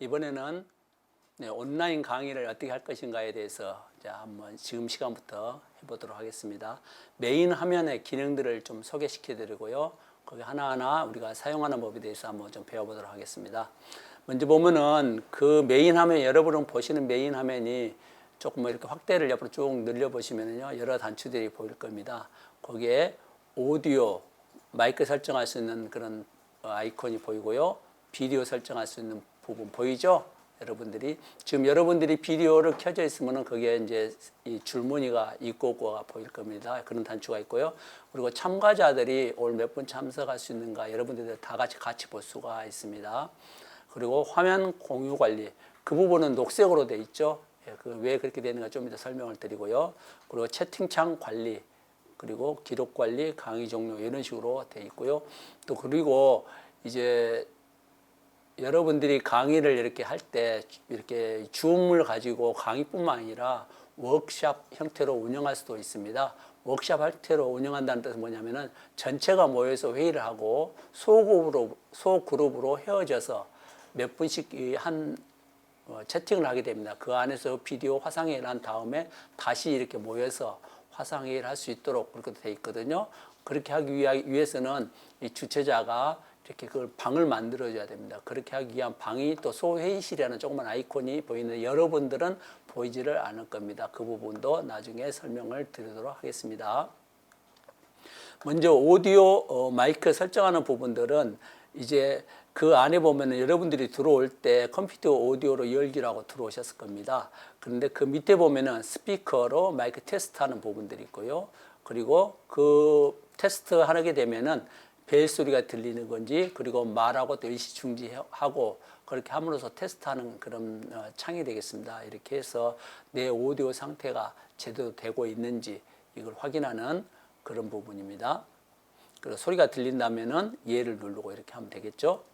이번에는 온라인 강의를 어떻게 할 것인가에 대해서 한번 지금 시간부터 해보도록 하겠습니다. 메인 화면의 기능들을 좀 소개시켜 드리고요. 거기 하나하나 우리가 사용하는 법에 대해서 한번 좀 배워보도록 하겠습니다. 먼저 보면은 그 메인 화면, 여러분은 보시는 메인 화면이 조금 이렇게 확대를 옆으로 쭉 늘려보시면요. 여러 단추들이 보일 겁니다. 거기에 오디오, 마이크 설정할 수 있는 그런 아이콘이 보이고요. 비디오 설정할 수 있는 부분 보이죠? 여러분들이 지금 여러분들이 비디오를 켜져 있으면은 거기에 이제 이 줄무늬가 있고가 보일 겁니다. 그런 단추가 있고요. 그리고 참가자들이 오늘 몇 분 참석할 수 있는가 여러분들이 다 같이 볼 수가 있습니다. 그리고 화면 공유 관리 그 부분은 녹색으로 돼 있죠. 그 왜 그렇게 되는가 좀 이따 설명을 드리고요. 그리고 채팅창 관리 그리고 기록 관리, 강의 종료 이런 식으로 돼 있고요. 또 그리고 이제 여러분들이 강의를 이렇게 할 때 이렇게 줌을 가지고 강의뿐만 아니라 워크샵 형태로 운영할 수도 있습니다. 워크샵 형태로 운영한다는 뜻은 뭐냐면은 전체가 모여서 회의를 하고 소그룹으로 헤어져서 몇 분씩 한 채팅을 하게 됩니다. 그 안에서 비디오 화상회의를 한 다음에 다시 이렇게 모여서 화상회의를 할 수 있도록 그렇게 돼 있거든요. 그렇게 하기 위해서는 이 주최자가 이렇게 그걸 방을 만들어줘야 됩니다. 그렇게 하기 위한 방이 또 소회의실이라는 조그만 아이콘이 보이는데 여러분들은 보이지를 않을 겁니다. 그 부분도 나중에 설명을 드리도록 하겠습니다. 먼저 오디오 마이크 설정하는 부분들은 이제 그 안에 보면은 여러분들이 들어올 때 컴퓨터 오디오로 열기라고 들어오셨을 겁니다. 그런데 그 밑에 보면은 스피커로 마이크 테스트하는 부분들이 있고요. 그리고 그 테스트 하게 되면은 벨 소리가 들리는 건지 그리고 말하고 또 일시중지하고 그렇게 함으로써 테스트하는 그런 창이 되겠습니다. 이렇게 해서 내 오디오 상태가 제대로 되고 있는지 이걸 확인하는 그런 부분입니다. 그리고 소리가 들린다면은 예를 누르고 이렇게 하면 되겠죠.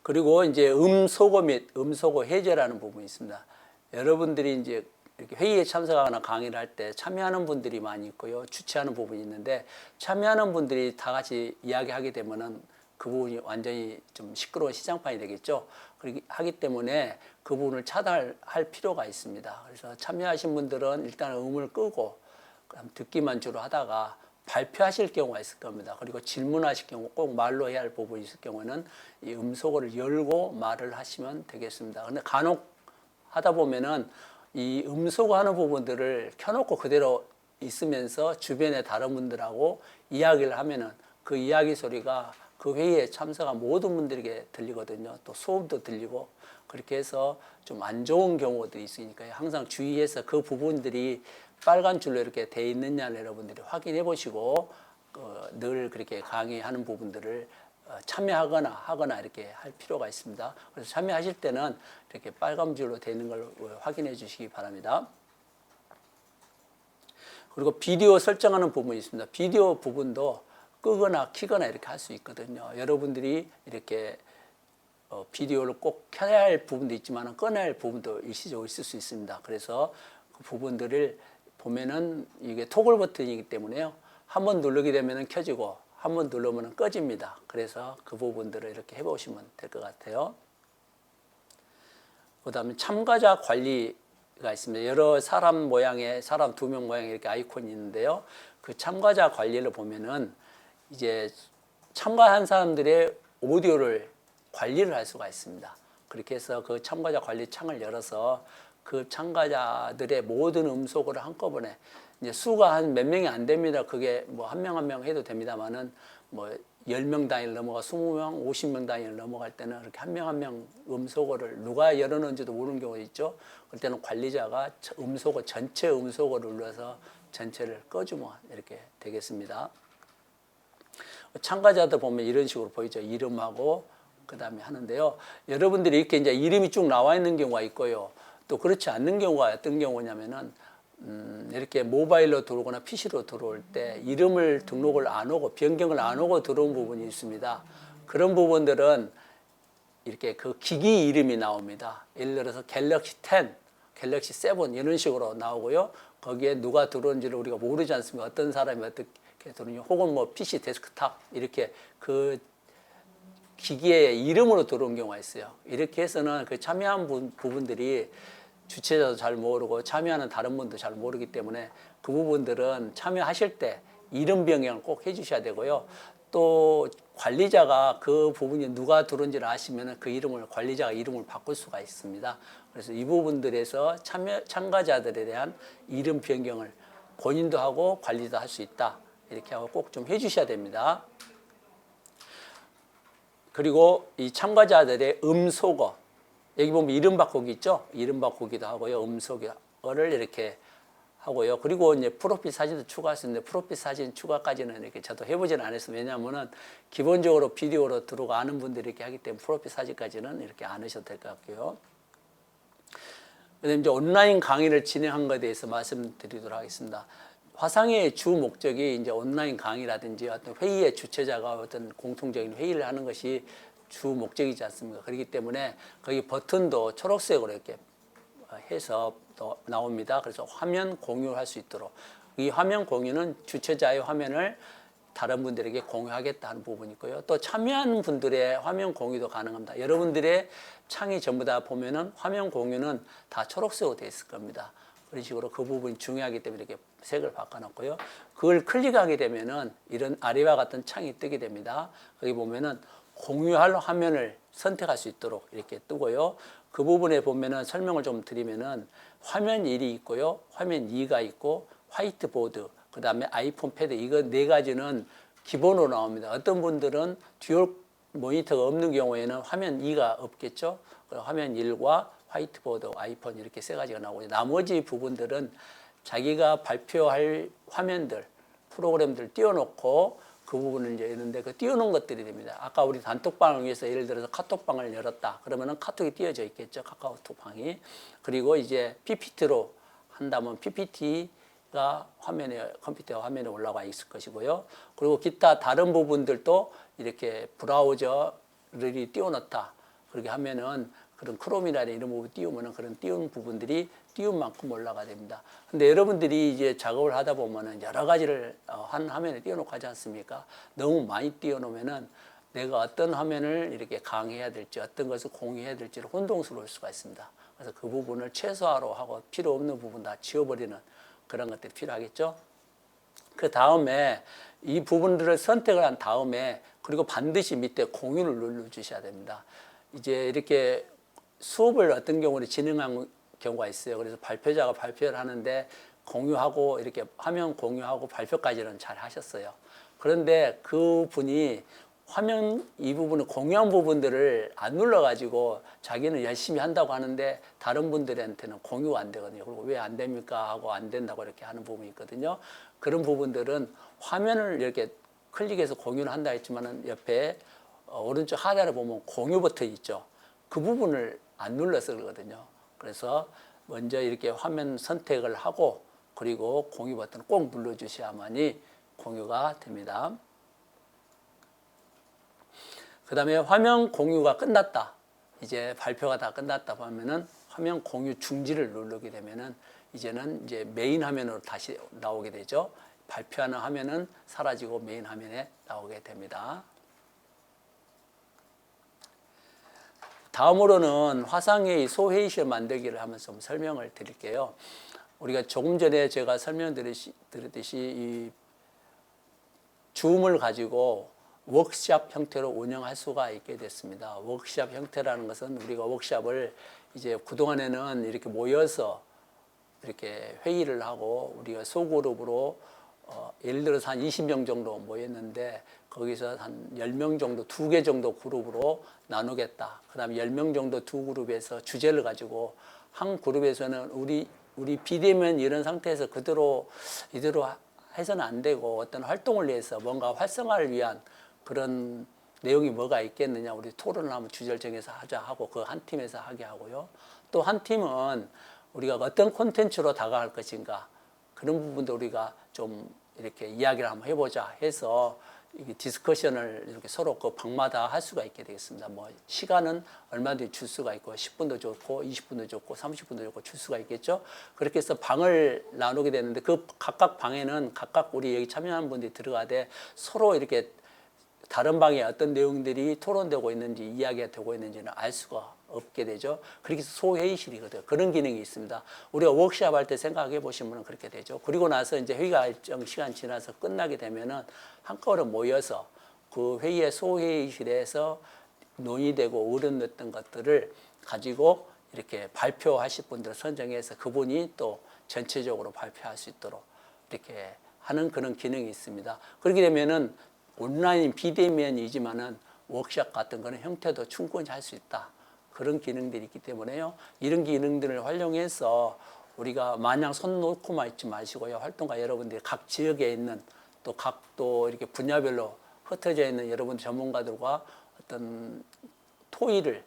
그리고 이제 음소거 및 음소거 해제라는 부분이 있습니다. 여러분들이 이제 이렇게 회의에 참석하거나 강의를 할 때 참여하는 분들이 많이 있고요. 주최하는 부분이 있는데 참여하는 분들이 다 같이 이야기하게 되면은 그 부분이 완전히 좀 시끄러운 시장판이 되겠죠. 그렇기 하기 때문에 그 부분을 차단할 필요가 있습니다. 그래서 참여하신 분들은 일단 음을 끄고 듣기만 주로 하다가 발표하실 경우가 있을 겁니다. 그리고 질문하실 경우 꼭 말로 해야 할 부분이 있을 경우는 이 음소거를 열고 말을 하시면 되겠습니다. 근데 간혹 하다 보면은 이 음소거 하는 부분들을 켜놓고 그대로 있으면서 주변에 다른 분들하고 이야기를 하면은 그 이야기 소리가 그 회의에 참석한 모든 분들에게 들리거든요. 또 소음도 들리고 그렇게 해서 좀 안 좋은 경우들이 있으니까 항상 주의해서 그 부분들이 빨간 줄로 이렇게 돼 있느냐를 여러분들이 확인해 보시고 늘 그렇게 강의하는 부분들을 참여하거나 이렇게 할 필요가 있습니다. 그래서 참여하실 때는 이렇게 빨간 줄로 되어 있는 걸 확인해 주시기 바랍니다. 그리고 비디오 설정하는 부분이 있습니다. 비디오 부분도 끄거나 키거나 이렇게 할 수 있거든요. 여러분들이 이렇게 비디오를 꼭 켜야 할 부분도 있지만 꺼내야 할 부분도 일시적으로 있을 수 있습니다. 그래서 그 부분들을 보면은 이게 토글 버튼이기 때문에요. 한번 누르게 되면은 켜지고 한번 누르면 꺼집니다. 그래서 그 부분들을 이렇게 해보시면 될 것 같아요. 그 다음에 참가자 관리가 있습니다. 여러 사람 모양의 사람 2명 모양의 이렇게 아이콘이 있는데요. 그 참가자 관리를 보면은 이제 참가한 사람들의 오디오를 관리를 할 수가 있습니다. 그렇게 해서 그 참가자 관리 창을 열어서 그 참가자들의 모든 음소거를 한꺼번에 이제 수가 한 몇 명이 안 됩니다. 그게 뭐 한 명 한 명 해도 됩니다만은 뭐 10명 단위를 넘어가 20명, 50명 단위를 넘어갈 때는 이렇게 한 명 한 명 음소거를 누가 열어놓은지도 모르는 경우가 있죠. 그럴 때는 관리자가 음소거 전체 음소거를 눌러서 전체를 꺼주면 이렇게 되겠습니다. 참가자들 보면 이런 식으로 보이죠. 이름하고 그 다음에 하는데요. 여러분들이 이렇게 이제 이름이 쭉 나와 있는 경우가 있고요. 또 그렇지 않는 경우가 어떤 경우냐면은 이렇게 모바일로 들어오거나 PC로 들어올 때 이름을 등록을 안 하고 변경을 안 하고 들어온 부분이 있습니다. 그런 부분들은 이렇게 그 기기 이름이 나옵니다. 예를 들어서 갤럭시 10, 갤럭시 7 이런 식으로 나오고요. 거기에 누가 들어온지를 우리가 모르지 않습니까? 어떤 사람이 어떻게 들어오는지 혹은 뭐 PC 데스크탑 이렇게 그 기기의 이름으로 들어온 경우가 있어요. 이렇게 해서는 그 참여한 부분들이 주최자도 잘 모르고 참여하는 다른 분도 잘 모르기 때문에 그 부분들은 참여하실 때 이름 변경을 꼭 해주셔야 되고요. 또 관리자가 그 부분이 누가 들어온지를 아시면 그 이름을 관리자가 이름을 바꿀 수가 있습니다. 그래서 이 부분들에서 참가자들에 대한 이름 변경을 본인도 하고 관리도 할 수 있다. 이렇게 하고 꼭 좀 해주셔야 됩니다. 그리고 이 참가자들의 음소거, 여기 보면 이름 바꾸기 있죠? 이름 바꾸기도 하고요. 음소거를 이렇게 하고요. 그리고 이제 프로필 사진도 추가할 수 있는데 프로필 사진 추가까지는 이렇게 저도 해보지는 않았어요. 왜냐하면은 기본적으로 비디오로 들어오고 아는 분들이 이렇게 하기 때문에 프로필 사진까지는 이렇게 안 하셔도 될 것 같고요. 그다음에 이제 온라인 강의를 진행한 것에 대해서 말씀드리도록 하겠습니다. 화상회의 주 목적이 이제 온라인 강의라든지 어떤 회의의 주최자가 어떤 공통적인 회의를 하는 것이 주 목적이지 않습니까? 그렇기 때문에 거기 버튼도 초록색으로 이렇게 해서 또 나옵니다. 그래서 화면 공유를 할 수 있도록 이 화면 공유는 주최자의 화면을 다른 분들에게 공유하겠다 하는 부분이 있고요. 또 참여하는 분들의 화면 공유도 가능합니다. 여러분들의 창이 전부 다 보면은 화면 공유는 다 초록색으로 되어 있을 겁니다. 그런 식으로 그 부분이 중요하기 때문에 이렇게 색을 바꿔놨고요. 그걸 클릭하게 되면은 이런 아래와 같은 창이 뜨게 됩니다. 거기 보면은 공유할 화면을 선택할 수 있도록 이렇게 뜨고요. 그 부분에 보면은 설명을 좀 드리면은 화면 1이 있고요. 화면 2가 있고 화이트보드, 그 다음에 아이폰 패드, 이거 네 가지는 기본으로 나옵니다. 어떤 분들은 듀얼 모니터가 없는 경우에는 화면 2가 없겠죠. 화면 1과 화이트보드, 아이폰 이렇게 세 가지가 나오고 나머지 부분들은 자기가 발표할 화면들, 프로그램들 띄워놓고 그 부분을 이제 있는데 그 띄워놓은 것들이 됩니다. 아까 우리 단톡방을 위해서 예를 들어서 카톡방을 열었다. 그러면은 카톡이 띄워져 있겠죠. 카카오톡방이. 그리고 이제 PPT로 한다면 PPT가 컴퓨터 화면에 올라와 있을 것이고요. 그리고 기타 다른 부분들도 이렇게 브라우저를 띄워놓다. 그렇게 하면은 그런 크롬이나 이런 부분 띄우면은 그런 띄운 부분들이 띄운 만큼 올라가 됩니다. 근데 여러분들이 이제 작업을 하다 보면은 여러 가지를 한 화면에 띄워놓고 하지 않습니까? 너무 많이 띄워놓으면은 내가 어떤 화면을 이렇게 강의해야 될지 어떤 것을 공유해야 될지를 혼동스러울 수가 있습니다. 그래서 그 부분을 최소화로 하고 필요 없는 부분 다 지워버리는 그런 것들이 필요하겠죠. 그 다음에 이 부분들을 선택을 한 다음에 그리고 반드시 밑에 공유를 눌러주셔야 됩니다. 이제 이렇게 수업을 어떤 경우는 진행한 경우가 있어요. 그래서 발표자가 발표를 하는데 공유하고 이렇게 화면 공유하고 발표까지는 잘 하셨어요. 그런데 그 분이 화면 이 부분을 공유한 부분들을 안 눌러가지고 자기는 열심히 한다고 하는데 다른 분들한테는 공유가 안 되거든요. 그리고 왜 안 됩니까? 하고 안 된다고 이렇게 하는 부분이 있거든요. 그런 부분들은 화면을 이렇게 클릭해서 공유를 한다 했지만은 옆에 오른쪽 하단에 보면 공유 버튼이 있죠. 그 부분을 안 눌러서 그러거든요. 그래서 먼저 이렇게 화면 선택을 하고 그리고 공유 버튼을 꼭 눌러주셔야만이 공유가 됩니다. 그 다음에 화면 공유가 끝났다. 이제 발표가 다 끝났다 하면은 화면 공유 중지를 누르게 되면은 이제는 이제 메인 화면으로 다시 나오게 되죠. 발표하는 화면은 사라지고 메인 화면에 나오게 됩니다. 다음으로는 화상회의 소회의실 만들기를 하면서 좀 설명을 드릴게요. 우리가 조금 전에 제가 설명드렸듯이 이 줌을 가지고 워크샵 형태로 운영할 수가 있게 됐습니다. 워크샵 형태라는 것은 우리가 워크샵을 이제 그동안에는 이렇게 모여서 이렇게 회의를 하고 우리가 소그룹으로 예를 들어서 한 20명 정도 모였는데 거기서 한 10명 정도 2개 정도 그룹으로 나누겠다. 그 다음에 10명 정도 2그룹에서 주제를 가지고 한 그룹에서는 우리 비대면 이런 상태에서 이대로 해서는 안 되고 어떤 활동을 위해서 뭔가 활성화를 위한 그런 내용이 뭐가 있겠느냐. 우리 토론을 한번 주제를 정해서 하자 하고 그 한 팀에서 하게 하고요. 또 한 팀은 우리가 어떤 콘텐츠로 다가갈 것인가. 그런 부분도 우리가 좀 이렇게 이야기를 한번 해보자 해서 디스커션을 이렇게 서로 그 방마다 할 수가 있게 되겠습니다. 뭐 시간은 얼마든지 줄 수가 있고 10분도 좋고 20분도 좋고 30분도 좋고 줄 수가 있겠죠. 그렇게 해서 방을 나누게 되는데 그 각각 방에는 각각 우리 여기 참여하는 분들이 들어가되 서로 이렇게 다른 방에 어떤 내용들이 토론되고 있는지 이야기가 되고 있는지는 알 수가 없게 되죠. 그렇게 해서 소회의실이거든요. 그런 기능이 있습니다. 우리가 워크숍 할 때 생각해 보시면 그렇게 되죠. 그리고 나서 이제 회의가 일정 시간 지나서 끝나게 되면은 한꺼번에 모여서 그 회의의 소회의실에서 논의되고 의논됐던 것들을 가지고 이렇게 발표하실 분들을 선정해서 그분이 또 전체적으로 발표할 수 있도록 이렇게 하는 그런 기능이 있습니다. 그렇게 되면은 온라인 비대면이지만은 워크숍 같은 거는 형태도 충분히 할 수 있다. 그런 기능들이 있기 때문에요. 이런 기능들을 활용해서 우리가 마냥 손 놓고만 있지 마시고요. 활동가 여러분들이 각 지역에 있는 또 이렇게 분야별로 흩어져 있는 여러분 전문가들과 어떤 토의를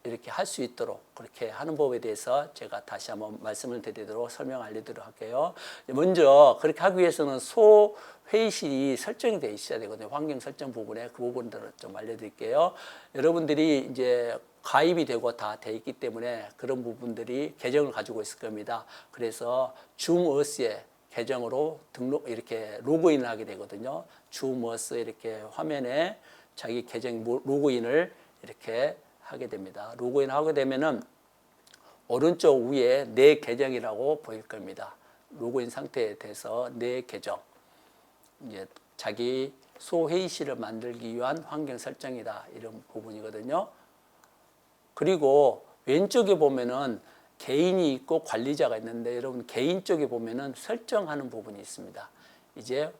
이렇게 할 수 있도록 그렇게 하는 법에 대해서 제가 다시 한번 말씀을 드리도록 설명 알려드리도록 할게요. 먼저 그렇게 하기 위해서는 소회의실이 설정이 되어 있어야 되거든요. 환경 설정 부분에 그 부분들을 좀 알려드릴게요. 여러분들이 이제 가입이 되고 다 돼 있기 때문에 그런 부분들이 계정을 가지고 있을 겁니다. 그래서 줌어스의 계정으로 이렇게 로그인을 하게 되거든요. 줌어스 이렇게 화면에 자기 계정 로그인을 이렇게 하게 됩니다. 로그인 하게 되면은 오른쪽 위에 내 계정이라고 보일 겁니다. 로그인 상태에 돼서 내 계정, 이제 자기 소회의실을 만들기 위한 환경 설정이다 이런 부분이거든요. 그리고 왼쪽에 보면은 개인이 있고 관리자가 있는데 여러분 개인 쪽에 보면은 설정하는 부분이 있습니다. 이제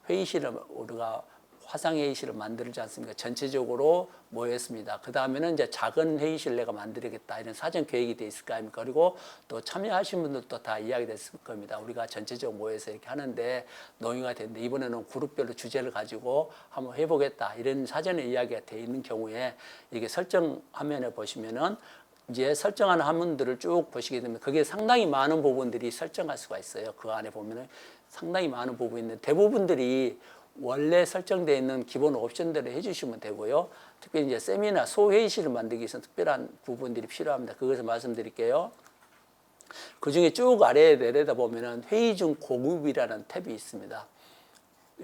회의실을 우리가 화상회의실을 만들지 않습니까? 전체적으로 모였습니다. 그 다음에는 이제 작은 회의실 내가 만들겠다 이런 사전 계획이 돼 있을 거 아닙니까? 그리고 또 참여하신 분들도 다 이야기 됐을 겁니다. 우리가 전체적으로 모여서 이렇게 하는데 논의가 됐는데 이번에는 그룹별로 주제를 가지고 한번 해보겠다 이런 사전에 이야기가 돼 있는 경우에 이게 설정 화면에 보시면은 이제 설정하는 화면들을 쭉 보시게 되면 그게 상당히 많은 부분들이 설정할 수가 있어요. 그 안에 보면은 상당히 많은 부분이 있는데 대부분들이 원래 설정되어 있는 기본 옵션들을 해주시면 되고요. 특별히 이제 세미나 소회의실을 만들기 위해서 특별한 부분들이 필요합니다. 그것을 말씀드릴게요. 그 중에 쭉 아래에 내려다 보면은 회의 중 고급이라는 탭이 있습니다.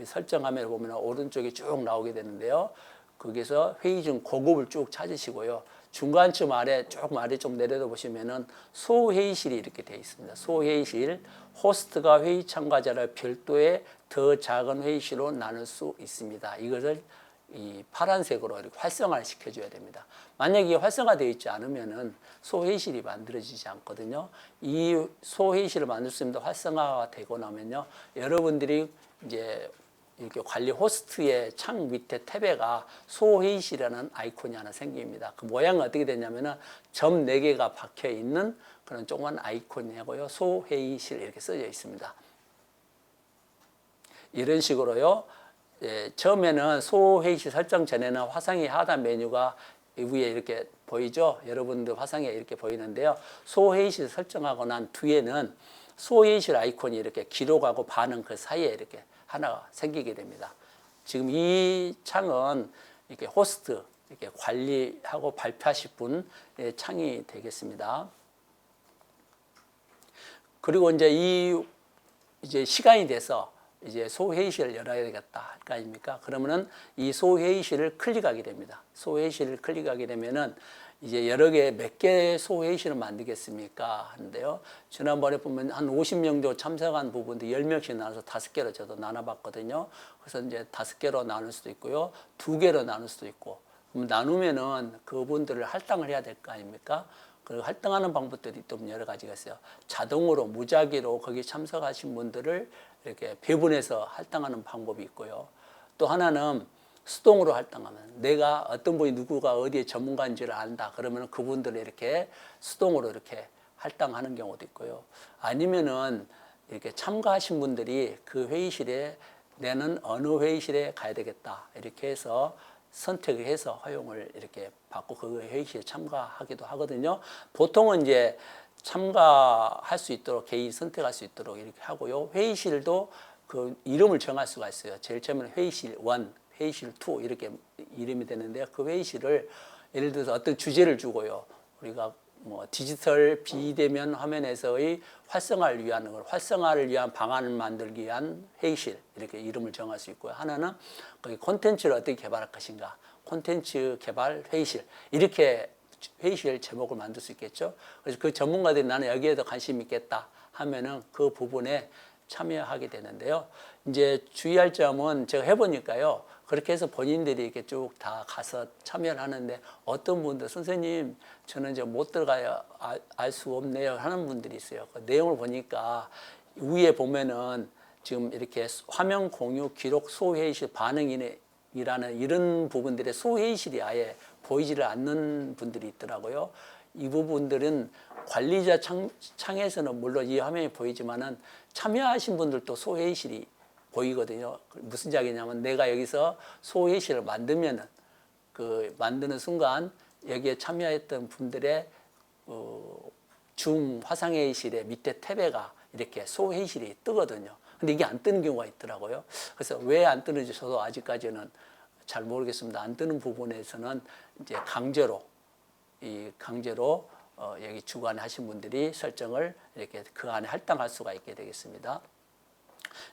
설정화면을 보면 오른쪽에 쭉 나오게 되는데요. 거기서 회의 중 고급을 쭉 찾으시고요. 중간쯤 아래 조금 아래 좀 내려다 보시면은 소회의실이 이렇게 되어 있습니다. 소회의실, 호스트가 회의 참가자를 별도의 더 작은 회의실로 나눌 수 있습니다. 이것을 이 파란색으로 이렇게 활성화를 시켜줘야 됩니다. 만약에 활성화되어 있지 않으면은 소회의실이 만들어지지 않거든요. 이 소회의실을 만들 수 있는 활성화가 되고 나면요, 여러분들이 이제 이렇게 관리 호스트의 창 밑에 탭에가 소회의실이라는 아이콘이 하나 생깁니다. 그 모양은 어떻게 되냐면은 점 4개가 박혀 있는 그런 조그만 아이콘이고요. 소회의실 이렇게 써져 있습니다. 이런 식으로요. 처음에는 소회의실 설정 전에는 화상회의 하단 메뉴가 위에 이렇게 보이죠? 여러분들 화상에 이렇게 보이는데요. 소회의실 설정하고 난 뒤에는 소회의실 아이콘이 이렇게 기록하고 반응 그 사이에 이렇게 하나가 생기게 됩니다. 지금 이 창은 이렇게 호스트, 이렇게 관리하고 발표하실 분의 창이 되겠습니다. 그리고 이제 시간이 돼서 이제 소회의실을 열어야 되겠다 할 거 아닙니까? 그러면은 이 소회의실을 클릭하게 됩니다. 소회의실을 클릭하게 되면은 이제 여러 개, 몇 개의 소회의실을 만들겠습니까? 하는데요. 지난번에 보면 한 50명 정도 참석한 부분도 10명씩 나눠서 5개로 저도 나눠봤거든요. 그래서 이제 5개로 나눌 수도 있고요. 2개로 나눌 수도 있고. 그럼 나누면은 그분들을 할당을 해야 될 거 아닙니까? 그리고 할당하는 방법들이 또 여러 가지가 있어요. 자동으로 무작위로 거기 참석하신 분들을 이렇게 배분해서 할당하는 방법이 있고요. 또 하나는 수동으로 할당하면 내가 어떤 분이 누구가 어디에 전문가인지를 안다. 그러면 그분들을 이렇게 수동으로 이렇게 할당하는 경우도 있고요. 아니면은 이렇게 참가하신 분들이 그 회의실에 내는 어느 회의실에 가야 되겠다. 이렇게 해서 선택을 해서 허용을 이렇게 받고 그 회의실에 참가하기도 하거든요. 보통은 이제 참가할 수 있도록 개인 선택할 수 있도록 이렇게 하고요. 회의실도 그 이름을 정할 수가 있어요. 제일 처음에는 회의실 1, 회의실 2 이렇게 이름이 되는데요. 그 회의실을 예를 들어서 어떤 주제를 주고요. 우리가 뭐 디지털 비대면 화면에서의 활성화를 위한 방안을 만들기 위한 회의실 이렇게 이름을 정할 수 있고요. 하나는 거기 콘텐츠를 어떻게 개발할 것인가, 콘텐츠 개발 회의실 이렇게 회의실 제목을 만들 수 있겠죠. 그래서 그 전문가들이 나는 여기에도 관심 있겠다 하면은 그 부분에 참여하게 되는데요. 이제 주의할 점은 제가 해보니까요. 그렇게 해서 본인들이 이렇게 쭉 다 가서 참여를 하는데 어떤 분들 선생님 저는 이제 못 들어가요 알 수 없네요 하는 분들이 있어요. 그 내용을 보니까 위에 보면은 지금 이렇게 화면 공유 기록 소회의실 반응이라는 이런 부분들의 소회의실이 아예 보이지를 않는 분들이 있더라고요. 이 부분들은 관리자 창에서는 물론 이 화면이 보이지만은 참여하신 분들도 소회의실이 보이거든요. 무슨 이야기냐면 내가 여기서 소회의실을 만들면은 그 만드는 순간 여기에 참여했던 분들의 줌 화상회의실의 밑에 탭에가 이렇게 소회의실이 뜨거든요. 근데 이게 안 뜨는 경우가 있더라고요. 그래서 왜 안 뜨는지 저도 아직까지는 잘 모르겠습니다. 안 뜨는 부분에서는 이제 강제로 여기 주관에 하신 분들이 설정을 이렇게 그 안에 할당할 수가 있게 되겠습니다.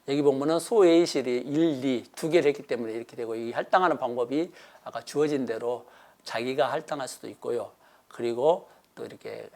여기 보면은 소회의실이 1, 2, 두 개를 했기 때문에 이렇게 되고 이 할당하는 방법이 아까 주어진 대로 자기가 할당할 수도 있고요. 그리고 또 이렇게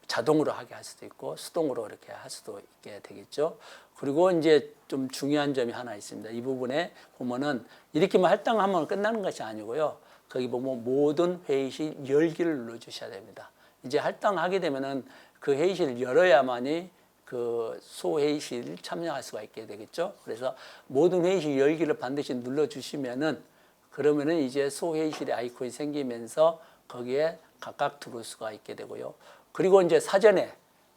자동으로 하게 할 수도 있고 수동으로 이렇게 할 수도 있게 되겠죠. 그리고 이제 좀 중요한 점이 하나 있습니다. 이 부분에 보면은 이렇게만 할당하면 끝나는 것이 아니고요. 거기 보면 모든 회의실 열기를 눌러주셔야 됩니다. 이제 할당하게 되면은 그 회의실을 열어야만이 그 소회의실 참여할 수가 있게 되겠죠. 그래서 모든 회의실 열기를 반드시 눌러주시면은 그러면은 이제 소회의실의 아이콘이 생기면서 거기에 각각 들어올 수가 있게 되고요. 그리고 이제 사전에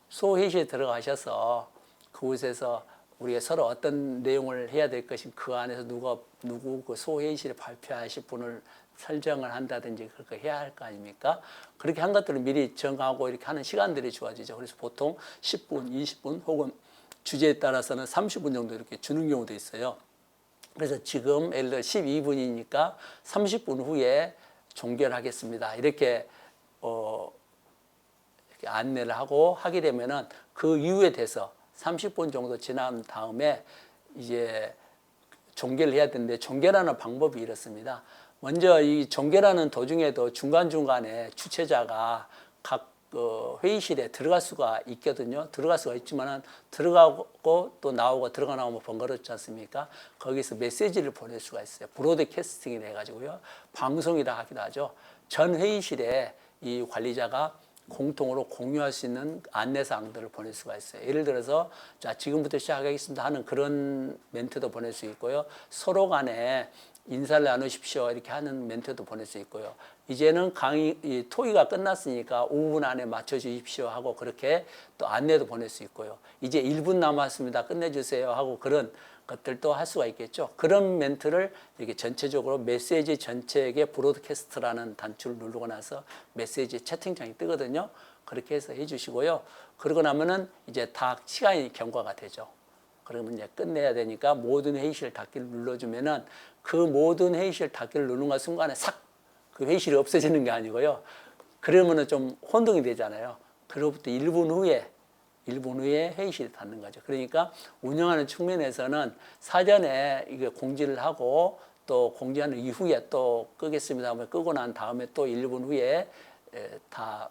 소회의실에 들어가셔서 그곳에서 우리가 서로 어떤 내용을 해야 될 것인 그 안에서 누구 그 소회의실에 발표하실 분을 설정을 한다든지 그렇게 해야 할 거 아닙니까? 그렇게 한 것들을 미리 정하고 이렇게 하는 시간들이 주어지죠. 그래서 보통 10분, 20분 혹은 주제에 따라서는 30분 정도 이렇게 주는 경우도 있어요. 그래서 지금 예를 들어 12분이니까 30분 후에 종결하겠습니다. 이렇게 이렇게 안내를 하고 하게 되면은 그 이후에 돼서 30분 정도 지난 다음에 이제 종결을 해야 되는데 종결하는 방법이 이렇습니다. 먼저 이 종결하는 도중에도 중간중간에 주최자가 각 회의실에 들어갈 수가 있거든요. 들어갈 수가 있지만은 들어가고 또 나오고 들어가 나오면 번거롭지 않습니까? 거기서 메시지를 보낼 수가 있어요. 브로드캐스팅이라 해가지고요. 방송이라 하기도 하죠. 전 회의실에 이 관리자가 공통으로 공유할 수 있는 안내사항들을 보낼 수가 있어요. 예를 들어서 자 지금부터 시작하겠습니다 하는 그런 멘트도 보낼 수 있고요. 서로 간에 인사를 나누십시오 이렇게 하는 멘트도 보낼 수 있고요. 이제는 토의가 끝났으니까 5분 안에 맞춰 주십시오 하고 그렇게 또 안내도 보낼 수 있고요. 이제 1분 남았습니다. 끝내주세요 하고 그런 것들도 할 수가 있겠죠. 그런 멘트를 이렇게 전체적으로 메시지 전체에게 브로드캐스트라는 단추를 누르고 나서 메시지 채팅창이 뜨거든요. 그렇게 해서 해주시고요. 그러고 나면은 이제 다 시간이 경과가 되죠. 그러면 이제 끝내야 되니까 모든 회의실 닫기를 눌러주면은 그 모든 회의실 닫기를 누르는 순간에 싹 그 회의실이 없어지는 게 아니고요. 그러면은 좀 혼동이 되잖아요. 그로부터 1분 후에 회의실이 닫는 거죠. 그러니까 운영하는 측면에서는 사전에 이게 공지를 하고 또 공지하는 이후에 또 끄겠습니다 하면 끄고 난 다음에 또 1분 후에 다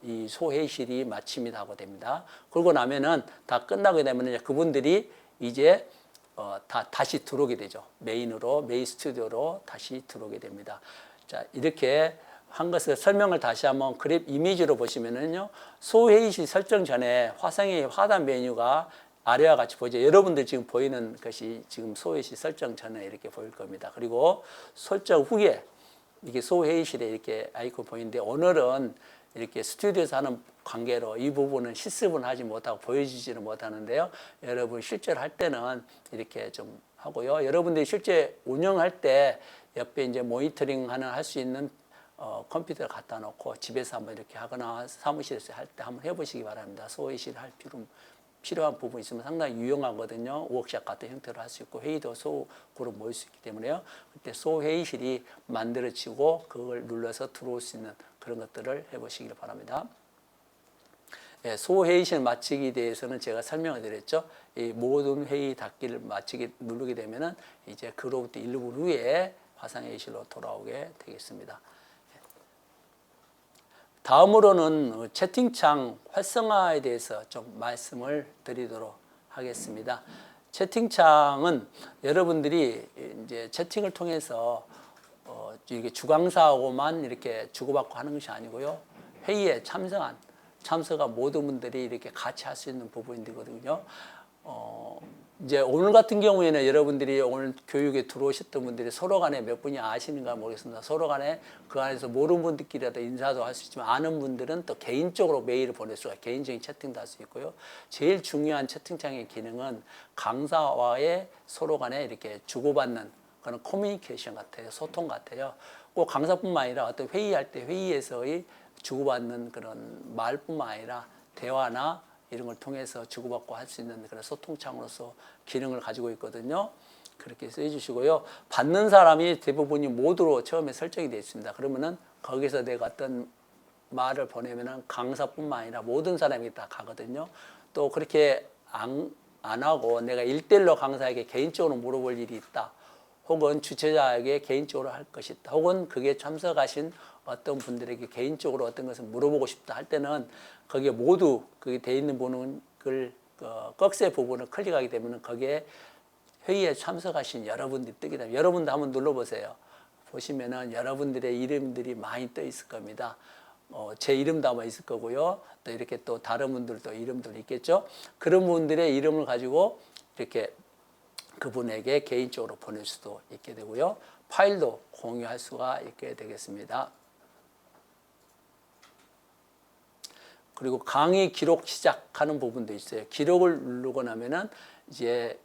이 소회의실이 마침이 하고 됩니다. 그러고 나면은 다 끝나게 되면 그분들이 이제 다시 들어오게 되죠. 메인 스튜디오로 다시 들어오게 됩니다. 자, 이렇게 한 것을 설명을 다시 한번 그래프 이미지로 보시면은요. 소회의실 설정 전에 화상회의 하단 메뉴가 아래와 같이 보이죠. 여러분들 지금 보이는 것이 지금 소회의실 설정 전에 이렇게 보일 겁니다. 그리고 설정 후에 이게 소회의실에 이렇게 아이콘 보이는데 오늘은 이렇게 스튜디오에서 하는 관계로 이 부분은 실습은 하지 못하고 보여주지는 못하는데요. 여러분 실제로 할 때는 이렇게 좀 하고요. 여러분들이 실제 운영할 때 옆에 이제 모니터링 할 수 있는 컴퓨터를 갖다 놓고 집에서 한번 이렇게 하거나 사무실에서 할 때 한번 해보시기 바랍니다. 소회의실 할 필요 필요한 부분이 있으면 상당히 유용하거든요. 워크샵 같은 형태로 할 수 있고 회의도 소그룹 모일 수 있기 때문에요. 그때 소회의실이 만들어지고 그걸 눌러서 들어올 수 있는 그런 것들을 해보시길 바랍니다. 예, 소회의실 마치기 대해서는 제가 설명을 드렸죠. 이 모든 회의 닫기를 마치기 누르게 되면은 이제 그로부터 1분 후에 화상회의실로 돌아오게 되겠습니다. 다음으로는 채팅창 활성화에 대해서 좀 말씀을 드리도록 하겠습니다. 채팅창은 여러분들이 이제 채팅을 통해서 이게 주강사하고만 이렇게 주고받고 하는 것이 아니고요. 회의에 참석한 모든 분들이 이렇게 같이 할 수 있는 부분이거든요. 이제 오늘 같은 경우에는 여러분들이 오늘 교육에 들어오셨던 분들이 서로 간에 몇 분이 아시는가 모르겠습니다. 서로 간에 그 안에서 모르는 분들끼리라도 인사도 할 수 있지만 아는 분들은 또 개인적으로 메일을 보낼 수가 개인적인 채팅도 할 수 있고요. 제일 중요한 채팅창의 기능은 강사와의 서로 간에 이렇게 주고받는 그런 커뮤니케이션 같아요. 소통 같아요. 꼭 강사뿐만 아니라 어떤 회의할 때 회의에서의 주고받는 그런 말뿐만 아니라 대화나 이런 걸 통해서 주고받고 할 수 있는 그런 소통창으로서 기능을 가지고 있거든요. 그렇게 써주시고요. 받는 사람이 대부분이 모두로 처음에 설정이 되어 있습니다. 그러면은 거기서 내가 어떤 말을 보내면은 강사뿐만 아니라 모든 사람이 다 가거든요. 또 그렇게 안 하고 내가 1대1로 강사에게 개인적으로 물어볼 일이 있다. 혹은 주최자에게 개인적으로 할 것이 있다. 혹은 그게 참석하신 어떤 분들에게 개인적으로 어떤 것을 물어보고 싶다 할 때는 거기에 모두 그게 돼 있는 부분을 꺽쇠 부분을 클릭하게 되면 거기에 회의에 참석하신 여러분들이 뜨게 됩니다. 여러분도 한번 눌러보세요. 보시면은 여러분들의 이름들이 많이 떠 있을 겁니다. 제 이름도 아마 있을 거고요. 또 이렇게 또 다른 분들도 이름들 있겠죠. 그런 분들의 이름을 가지고 이렇게 그분에게 개인적으로 보낼 수도 있게 되고요. 파일도 공유할 수가 있게 되겠습니다. 그리고 강의 기록 시작하는 부분도 있어요. 기록을 누르고 나면은 이제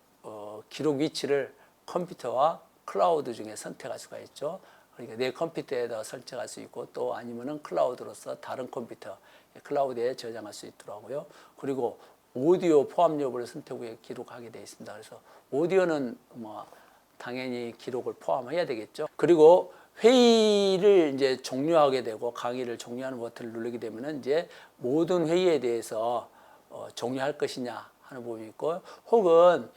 기록 위치를 컴퓨터와 클라우드 중에 선택할 수가 있죠. 그러니까 내 컴퓨터에다 설정할 수 있고 또 아니면은 클라우드로서 다른 컴퓨터 클라우드에 저장할 수 있더라고요. 그리고 오디오 포함 여부를 선택 후에 기록하게 되어 있습니다. 그래서 오디오는 뭐 당연히 기록을 포함해야 되겠죠. 그리고 회의를 이제 종료하게 되고 강의를 종료하는 버튼을 누르게 되면은 이제 모든 회의에 대해서 종료할 것이냐 하는 부분이 있고 혹은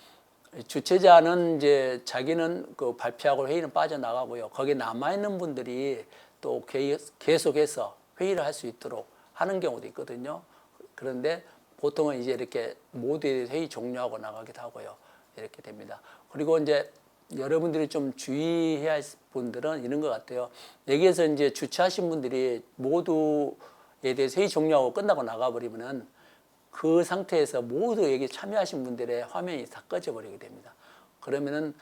주최자는 이제 자기는 그 발표하고 회의는 빠져나가고요. 거기에 남아있는 분들이 또 계속해서 회의를 할 수 있도록 하는 경우도 있거든요. 그런데 보통은 이제 이렇게 모두의 회의 종료하고 나가기도 하고요. 이렇게 됩니다. 그리고 이제 여러분들이 좀 주의해야 할 분들은 이런 것 같아요. 여기에서 이제 주최하신 분들이 모두에 대해서 회의 종료하고 끝나고 나가버리면은 그 상태에서 모두 여기 참여하신 분들의 화면이 다 꺼져버리게 됩니다. 그러면은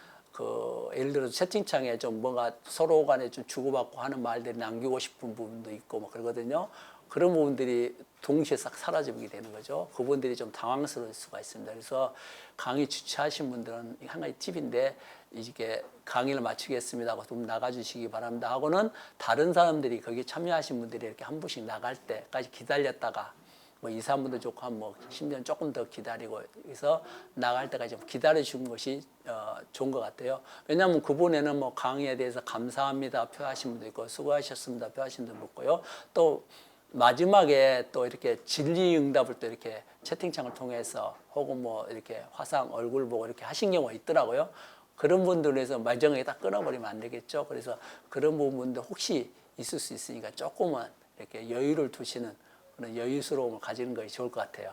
예를 들어서 채팅창에 좀 뭔가 서로 간에 좀 주고받고 하는 말들이 남기고 싶은 부분도 있고 뭐 그러거든요. 그런 부분들이 동시에 싹 사라지게 되는 거죠. 그분들이 좀 당황스러울 수가 있습니다. 그래서 강의 주최하신 분들은 한 가지 팁인데 이게 강의를 마치겠습니다 하고 좀 나가주시기 바랍니다 하고는 다른 사람들이 거기 참여하신 분들이 이렇게 한 분씩 나갈 때까지 기다렸다가 뭐 2, 3분도 좋고 한 뭐 심지어 조금 더 기다리고 해서 나갈 때까지 좀 기다려 주는 것이 좋은 것 같아요. 왜냐하면 그분에는 뭐 강의에 대해서 감사합니다 표하신 분도 있고 수고하셨습니다 표하신 분도 있고요. 또 마지막에 또 이렇게 질의응답을 또 이렇게 채팅창을 통해서 혹은 뭐 이렇게 화상 얼굴 보고 이렇게 하신 경우가 있더라고요. 그런 분들을 위해서 마지막에 딱 끊어버리면 안 되겠죠. 그래서 그런 부분도 혹시 있을 수 있으니까 조금은 이렇게 여유를 두시는 그런 여유스러움을 가지는 것이 좋을 것 같아요.